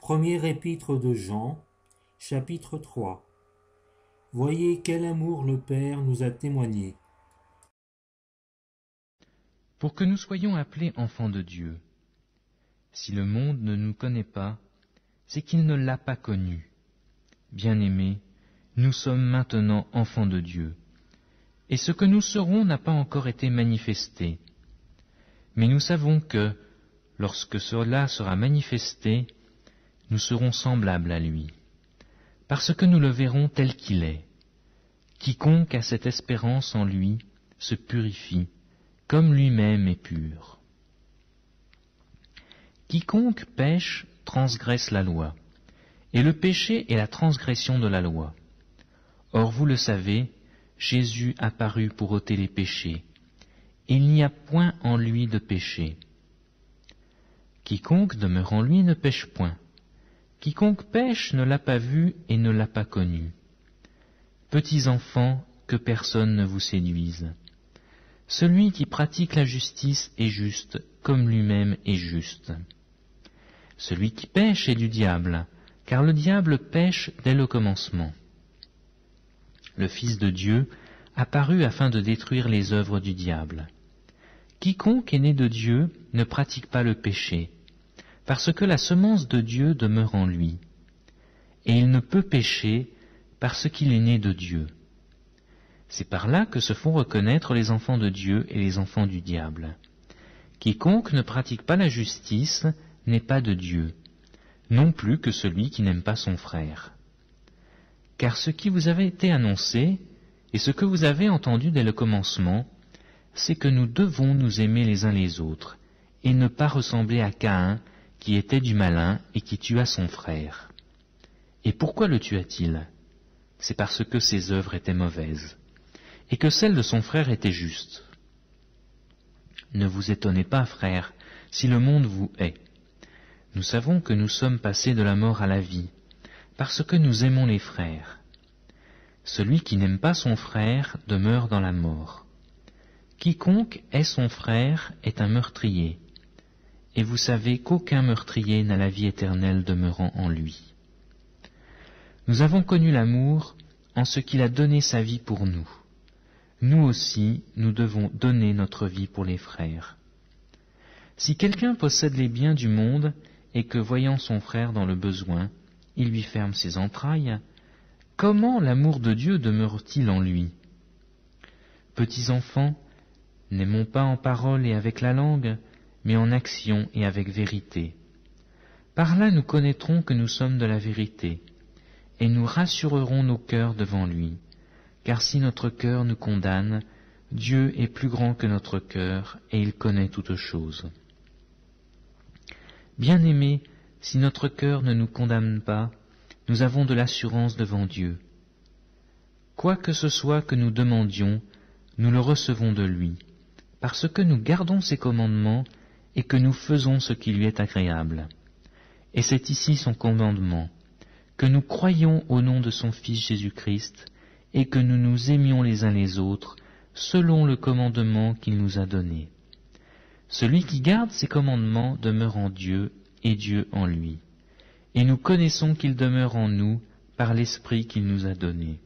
Première épître de Jean, chapitre 3. Voyez quel amour le Père nous a témoigné. Pour que nous soyons appelés enfants de Dieu. Si le monde ne nous connaît pas, c'est qu'il ne l'a pas connu. Bien-aimés, nous sommes maintenant enfants de Dieu. Et ce que nous serons n'a pas encore été manifesté. Mais nous savons que, lorsque cela sera manifesté, nous serons semblables à lui, parce que nous le verrons tel qu'il est. Quiconque a cette espérance en lui se purifie, comme lui-même est pur. Quiconque pêche transgresse la loi, et le péché est la transgression de la loi. Or vous le savez, Jésus apparut pour ôter les péchés, et il n'y a point en lui de péché. Quiconque demeure en lui ne pêche point. Quiconque pêche ne l'a pas vu et ne l'a pas connu. Petits enfants, que personne ne vous séduise. Celui qui pratique la justice est juste, comme lui-même est juste. Celui qui pêche est du diable, car le diable pêche dès le commencement. Le Fils de Dieu apparut afin de détruire les œuvres du diable. Quiconque est né de Dieu ne pratique pas le péché, parce que la semence de Dieu demeure en lui, et il ne peut pécher parce qu'il est né de Dieu. C'est par là que se font reconnaître les enfants de Dieu et les enfants du diable. Quiconque ne pratique pas la justice n'est pas de Dieu, non plus que celui qui n'aime pas son frère. Car ce qui vous avait été annoncé, et ce que vous avez entendu dès le commencement, c'est que nous devons nous aimer les uns les autres, et ne pas ressembler à Caïn, qui était du malin et qui tua son frère. Et pourquoi le tua-t-il? C'est parce que ses œuvres étaient mauvaises, et que celles de son frère étaient justes. Ne vous étonnez pas, frères, si le monde vous hait. Nous savons que nous sommes passés de la mort à la vie, parce que nous aimons les frères. Celui qui n'aime pas son frère demeure dans la mort. Quiconque est son frère est un meurtrier, et vous savez qu'aucun meurtrier n'a la vie éternelle demeurant en lui. Nous avons connu l'amour en ce qu'il a donné sa vie pour nous. Nous aussi, nous devons donner notre vie pour les frères. Si quelqu'un possède les biens du monde et que, voyant son frère dans le besoin, il lui ferme ses entrailles, comment l'amour de Dieu demeure-t-il en lui? Petits enfants, n'aimons pas en parole et avec la langue, mais en action et avec vérité. Par là nous connaîtrons que nous sommes de la vérité, et nous rassurerons nos cœurs devant lui, car si notre cœur nous condamne, Dieu est plus grand que notre cœur, et il connaît toutes choses. Bien-aimés, si notre cœur ne nous condamne pas, nous avons de l'assurance devant Dieu. Quoi que ce soit que nous demandions, nous le recevons de lui, parce que nous gardons ses commandements et que nous faisons ce qui lui est agréable. Et c'est ici son commandement, que nous croyions au nom de son Fils Jésus-Christ et que nous nous aimions les uns les autres selon le commandement qu'il nous a donné. Celui qui garde ses commandements demeure en Dieu et Dieu en lui. Et nous connaissons qu'il demeure en nous par l'Esprit qu'il nous a donné.